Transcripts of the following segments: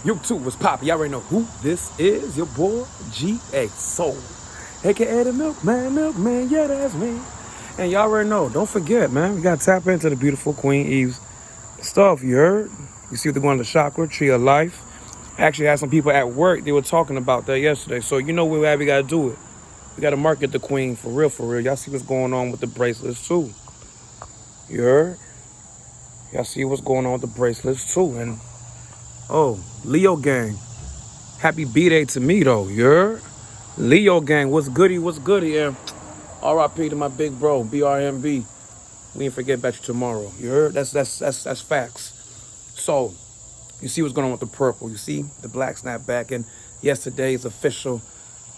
YouTube was popping. Y'all already know who this is. Your boy GX Soul, aka the Milkman, yeah, that's me. And y'all already know, don't forget, man, we gotta tap into the beautiful Queen Eve's stuff, you heard? You see what they're going to the chakra, tree of life. Actually had some people at work, they were talking about that yesterday. So you know we gotta do it. We gotta market the queen for real, for real. Y'all see what's going on with the bracelets too. You heard? Y'all see what's going on with the bracelets too. And oh, Leo gang. Happy B-Day to me though, you heard? Leo gang, what's goody, what's goody? Yeah. RIP to my big bro, BRMB. We ain't forget about you tomorrow. You heard? That's facts. So, you see what's going on with the purple. You see the black snapback. And yesterday's official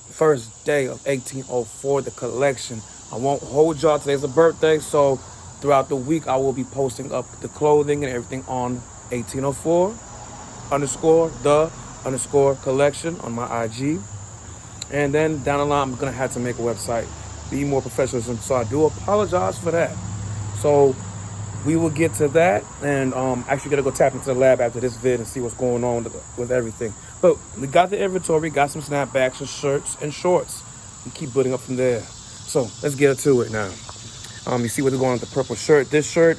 first day of 1804, the collection. I won't hold y'all. Today's a birthday. So, throughout the week, I will be posting up the clothing and everything on 1804 underscore the underscore collection on my IG. And then down the line, I'm going to have to make a website, be more professional. So I do apologize for that. So we will get to that, and actually gonna go tap into the lab after this vid and see what's going on with everything. But we got the inventory, got some snapbacks and shirts and shorts. We keep building up from there. So let's get to it now. You see what's going on with the purple shirt. This shirt,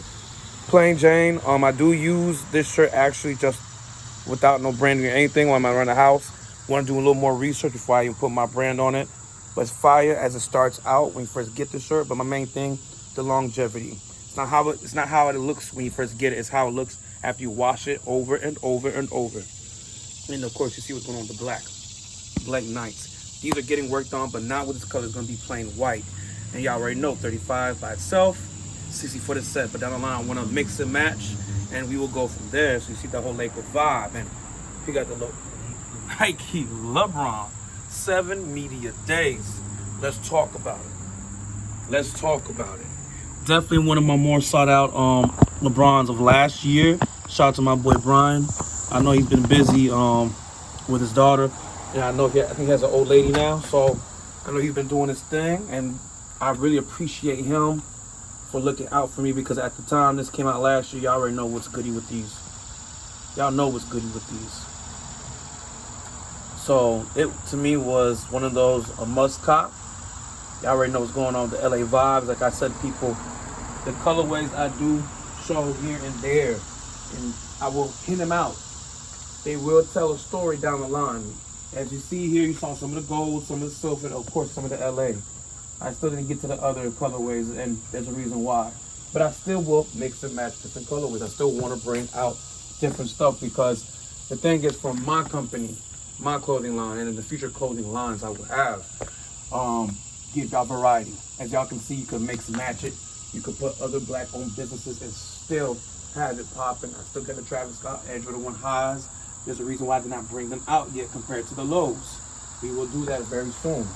plain Jane. I do use this shirt actually just without no branding or anything when I'm around the house. Want to do a little more research before I even put my brand on it. But it's fire as it starts out when you first get the shirt. But my main thing, the longevity. It's not how it looks when you first get it. It's how it looks after you wash it over and over and over. And of course, you see what's going on with the black Knights. These are getting worked on, but not with this color. It's going to be plain white. And y'all already know 35 by itself, 60 for the set. But down the line, I want to mix and match, and we will go from there. So you see the whole Laker vibe, and we got the Nike LeBron 7 media days. Let's talk about it. Definitely one of my more sought out LeBrons of last year. Shout out to my boy Brian. I know he's been busy with his daughter, and I think he has an old lady now. So I know he's been doing his thing, and I really appreciate him for looking out for me, because at the time this came out last year, y'all already know what's goody with these. So it to me was one of those a must cop. Y'all already know what's going on with the LA vibes. Like I said, people, the colorways I do show here and there, and I will hint them out. They will tell a story down the line. As you see here, you saw some of the gold, some of the silver, and of course some of the LA. I still didn't get to the other colorways, and there's a reason why. But I still will mix and match different colorways. I still want to bring out different stuff, because the thing is, from my company, my clothing line, and in the future clothing lines I will have, give y'all variety. As y'all can see, you can mix and match it. You could put other black-owned businesses and still have it popping. I still got the Travis Scott Air Jordan 1 highs. There's a reason why I did not bring them out yet compared to the lows. We will do that very soon.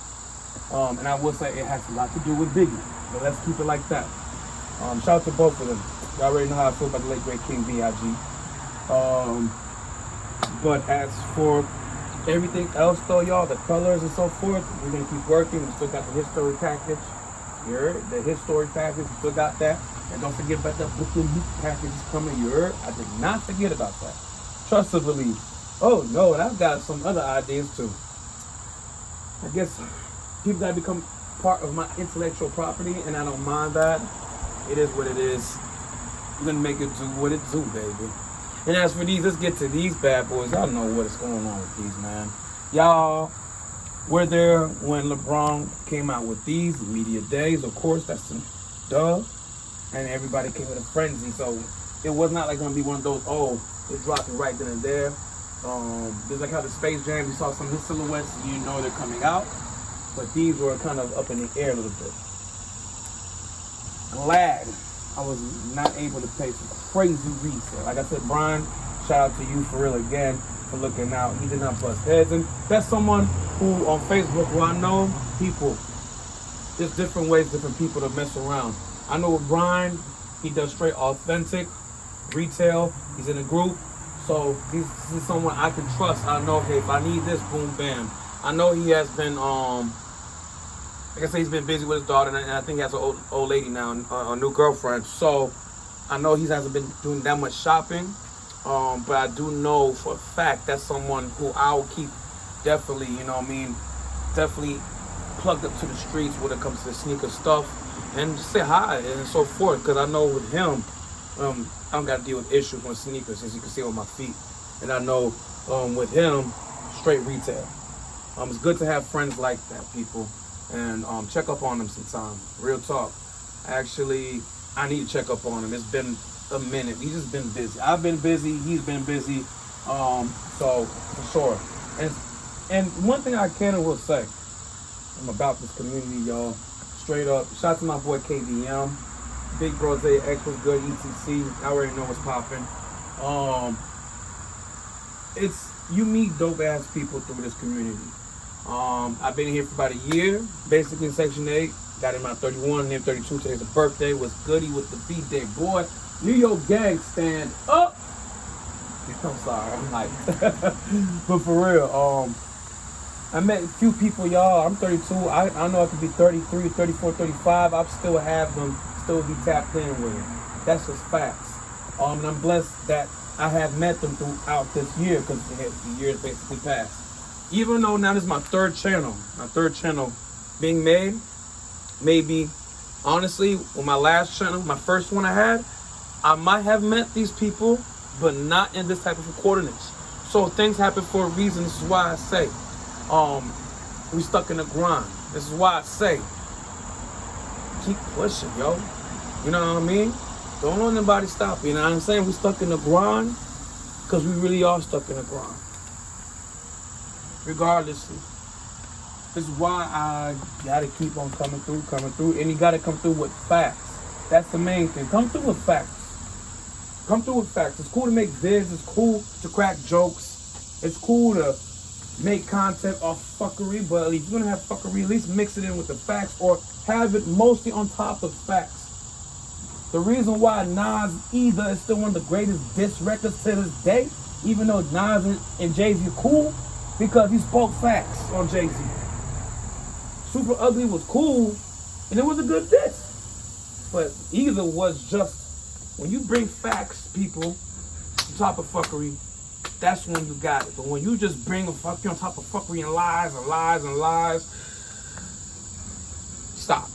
And I will say it has a lot to do with Biggie, but let's keep it like that. Shout out to both of them. Y'all already know how I feel about the late great King B.I.G. But as for everything else though, y'all, the colors and so forth, we're gonna keep working. We still got the history package. You heard? The history package, we still got that. And don't forget about that Brooklyn Loop package is coming. You heard? I did not forget about that. Trust and believe. Oh no, and I've got some other ideas too. I guess people gotta become part of my intellectual property, and I don't mind that. It is what it is. We're gonna make it do what it do, baby. And as for these, let's get to these bad boys. Y'all know what's going on with these, man. Y'all were there when LeBron came out with these media days. Of course, that's the duh. And everybody came with a frenzy. So it was not like gonna be one of those, oh, they're dropping right then and there. Just like how the Space Jam, you saw some of his silhouettes, you know they're coming out. But these were kind of up in the air a little bit. Glad I was not able to pay some crazy resale. Like I said, Brian, shout out to you for real again for looking out. He did not bust heads. And that's someone who on Facebook, who I know, people, there's different ways, different people to mess around. I know with Brian, he does straight authentic retail. He's in a group. So this is someone I can trust. I know, okay, if I need this, boom, bam. I know he has been, like I said, he's been busy with his daughter, and I think he has an old lady now, a new girlfriend. So I know he hasn't been doing that much shopping. But I do know for a fact that's someone who I'll keep definitely, you know what I mean, definitely plugged up to the streets when it comes to the sneaker stuff and just say hi and so forth. Because I know with him, I don't got to deal with issues with sneakers, as you can see on my feet. And I know with him, straight retail. It's good to have friends like that, people. And check up on them sometime. Real talk. Actually, I need to check up on him. It's been a minute. He's just been busy. I've been busy. He's been busy. So for sure. And one thing I can and will say, I'm about this community, y'all. Straight up. Shout out to my boy KDM. Big Bro X was good. ETC. I already know what's popping. It's you meet dope ass people through this community. I've been here for about a year, basically in Section 8. Got in my 31, named 32. Today's a birthday. Was goody with the B-Day, boy. New York gang, stand up. I'm sorry, I'm hyped. But for real, I met a few people, y'all. I'm 32. I know I could be 33, 34, 35. I still have them, still be tapped in with it. That's just facts. And I'm blessed that I have met them throughout this year because the years basically passed. Even though now this is my third channel being made, maybe, honestly, with my last channel, my first one I had, I might have met these people, but not in this type of coordinates. So things happen for a reason. This is why I say, we stuck in the grind. This is why I say, keep pushing, yo. You know what I mean? Don't let anybody stop you. You know what I'm saying? We stuck in the grind because we really are stuck in the grind. Regardless, this is why I gotta keep on coming through, and you gotta come through with facts. That's the main thing. Come through with facts. Come through with facts. It's cool to make vids. It's cool to crack jokes. It's cool to make content off fuckery, but if you're gonna have fuckery, at least mix it in with the facts or have it mostly on top of facts. The reason why Nas either is still one of the greatest diss records to this day, even though Nas and Jay-Z are cool, because he spoke facts on Jay-Z. Super Ugly was cool, and it was a good diss. But either was just, when you bring facts, people, on top of fuckery, that's when you got it. But when you just bring a fuckery on top of fuckery and lies and lies and lies, stop.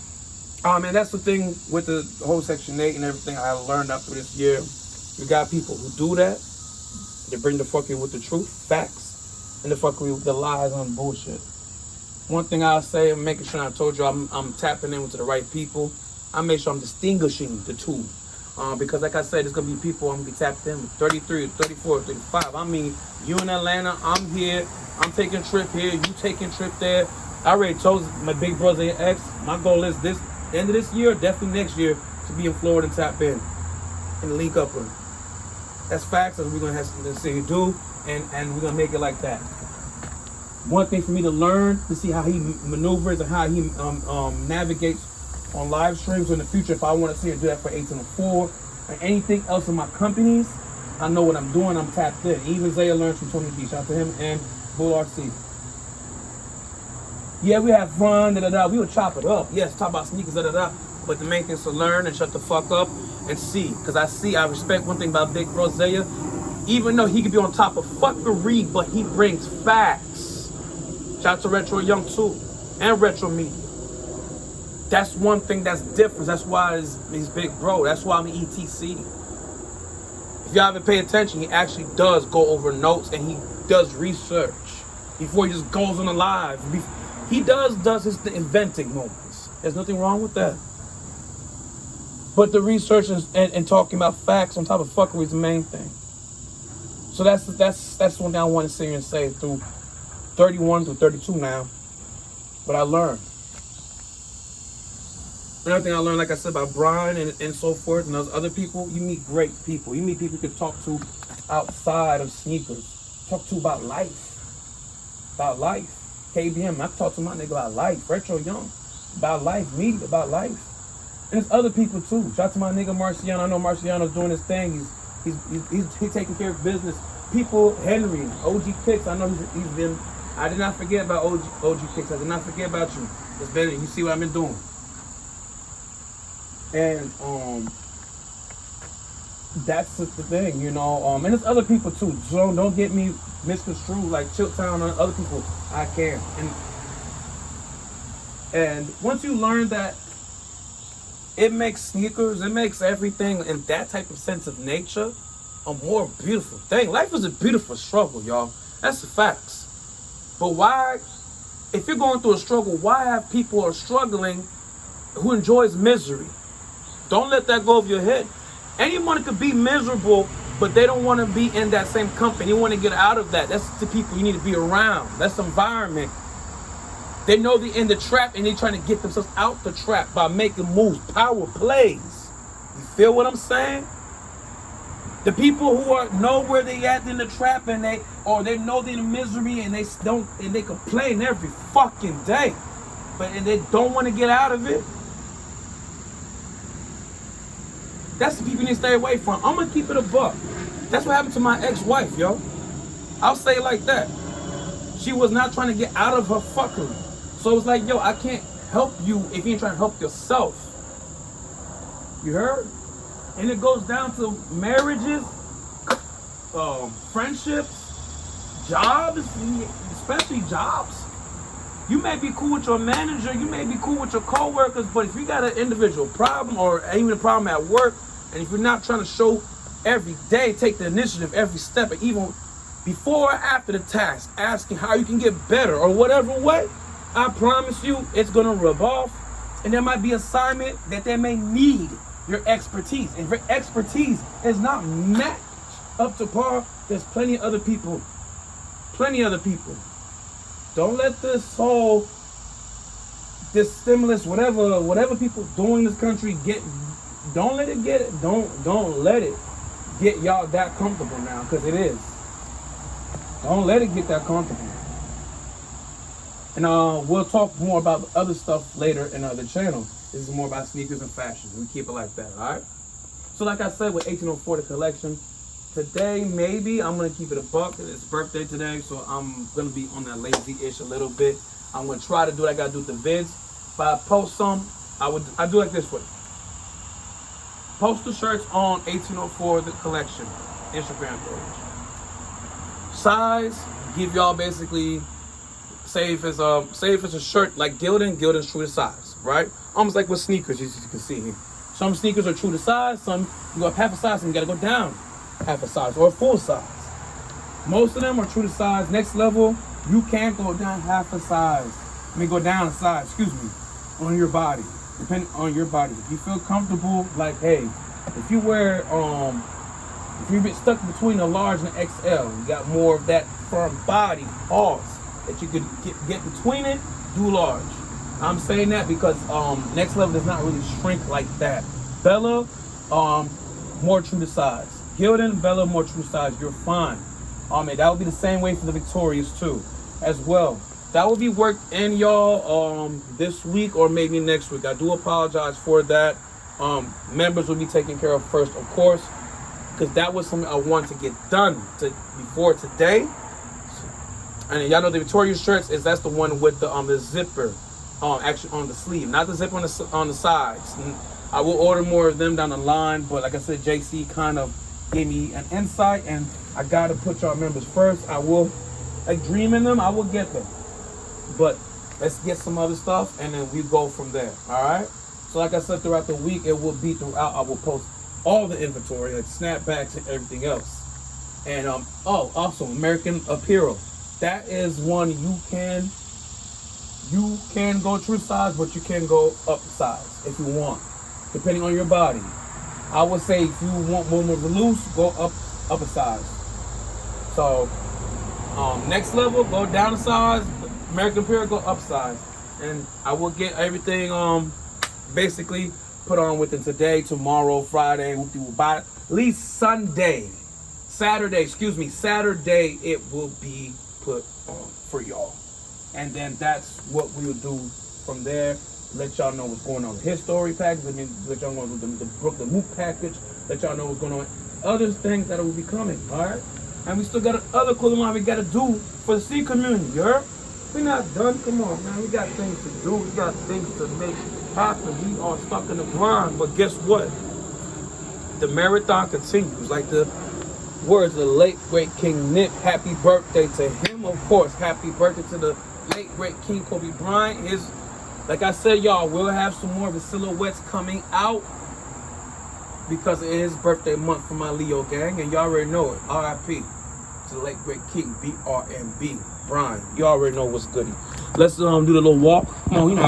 And that's the thing with the whole Section 8 and everything I learned after this year. You got people who do that. They bring the fuckery with the truth, facts, and the fuckery with the lies on bullshit. One thing I'll say, I'm making sure I told you I'm tapping in with the right people. I make sure I'm distinguishing the two. Because like I said, there's going to be people I'm going to be tapped in with 33, 34, 35. I mean, you in Atlanta, I'm here, I'm taking a trip here, you taking a trip there. I already told my big brother X, my goal is this end of this year, definitely next year, to be in Florida and tap in and link up with him. That's facts, that's what we're going to have to see you do, and we're going to make it like that. One thing for me to learn, to see how he maneuvers and how he navigates on live streams in the future. If I want to see him do that for 1804 or anything else in my companies, I know what I'm doing, I'm tapped in. Even Zaya learned from Tony B. Shout out to him and Bull RC. Yeah, we have fun, we would chop it up. Yes, talk about sneakers, But the main thing is to learn and shut the fuck up and see. Because I respect one thing about Big Bro Zaya. Even though he could be on top of fuckery, but he brings facts. Shout out to Retro Young too, and Retro Media. That's one thing that's different. That's why he's Big Bro. That's why I'm ETC. If y'all haven't paid attention, he actually does go over notes and he does research before he just goes on the live. He does his inventing moments. There's nothing wrong with that. But the research and talking about facts on top of fuckery is the main thing. So that's one thing I want to sit here and say through 31 through 32 now. What I learned. Another thing I learned, like I said, about Brian and so forth, and those other people, you meet great people. You meet people you can talk to outside of sneakers. Talk to about life. About life. KBM, I talk to my nigga about life. Retro Young, about life. Media, about life. And there's other people too. Shout out to my nigga Marciano. I know Marciano's doing his thing. He's taking care of business. People, Henry, OG Kicks, I know he's been, I did not forget about OG Kicks. I did not forget about you. It's been, you see what I've been doing. And that's just the thing, you know. And there's other people too. So don't get me misconstrued. Like Chilltown and other people, I can. And once you learn that, it makes sneakers, it makes everything in that type of sense of nature a more beautiful thing. Life is a beautiful struggle, y'all. That's the facts. But why, if you're going through a struggle, why have people who are struggling who enjoys misery? Don't let that go over your head. Anyone could be miserable, but they don't want to be in that same company. They want to get out of that. That's the people you need to be around. That's the environment. They know they're in the trap and they're trying to get themselves out the trap by making moves, power plays. You feel what I'm saying? The people who know where they at in the trap and they know they're in misery and they complain every fucking day, and they don't want to get out of it. That's the people you need to stay away from. I'm gonna keep it a buck. That's what happened to my ex-wife, yo. I'll say it like that. She was not trying to get out of her fuckery. So it's like, yo, I can't help you if you ain't trying to help yourself. You heard? And it goes down to marriages, friendships, jobs, especially jobs. You may be cool with your manager, you may be cool with your co-workers, but if you got an individual problem or even a problem at work, and if you're not trying to show every day, take the initiative every step, and even before or after the task, asking how you can get better or whatever way, I promise you it's gonna rub off, and there might be an assignment that they may need your expertise. And if your expertise is not matched up to par, there's plenty of other people. Don't let this stimulus, whatever people doing in this country don't let it get y'all that comfortable now, because it is. Don't let it get that comfortable. And we'll talk more about other stuff later in the channel. This is more about sneakers and fashion. We keep it like that, all right? So like I said, with 1804 the collection, today maybe I'm gonna keep it a buck. It's birthday today, so I'm gonna be on that lazy-ish a little bit. I'm gonna try to do what I gotta do with the vids. If I post some, I do like this way. Post the shirts on 1804 the collection Instagram page. Size, give y'all basically, say if it's a shirt like Gildan's true to size, right? Almost like with sneakers, as you can see here. Some sneakers are true to size, some you go up half a size and you gotta go down half a size or a full size. Most of them are true to size. Next level, you can't go down half a size. Go down a size, on your body. Depending on your body. If you feel comfortable, like, hey, if you wear, if you've been stuck between a large and an XL, you got more of that firm body, pause, that you could get between it, do large. I'm saying that because Next Level does not really shrink like that. Bella, more true to size. Gildan, Bella, more true to size. You're fine. And that would be the same way for the Victorias too, as well. That will be worked in, y'all, this week or maybe next week. I do apologize for that. Members will be taken care of first, of course, because that was something I wanted to get done before today. And y'all know the Victoria shirts that's the one with the zipper, actually on the sleeve, not the zipper on the sides. And I will order more of them down the line, but like I said, JC kind of gave me an insight, and I gotta put y'all members first. I will, like, dream in them, I will get them. But let's get some other stuff, and then we go from there, all right? So like I said, throughout the week, it will be throughout. I will post all the inventory, like snapbacks and everything else. And also American Apparel. That is one you can go true size, but you can go up size if you want, depending on your body. I would say if you want more loose, go up a size. So Next Level, go down a size. American Apparel, go up size. And I will get everything basically put on within today, tomorrow, Friday. By at least Saturday it will be put on for y'all. And then that's what we will do from there. Let y'all know what's going on with his story package. Let y'all know with the Mook package. Let y'all know what's going on. Other things that will be coming, all right? And we still got other clothing line we got to do for the C community, you heard? We're not done. Come on, man. We got things to do. We got things to make happen. We are stuck in the grind. But guess what? The marathon continues. Like the words of the late great King Nip. Happy birthday to him, of course. Happy birthday to the late great King Kobe Bryant. Like I said, y'all, we'll have some more of his silhouettes coming out because it is his birthday month for my Leo gang, and y'all already know it. R.I.P. to the late great King BRNB Bryant. You already know what's goody. Let's do the little walk. Come on, you know how we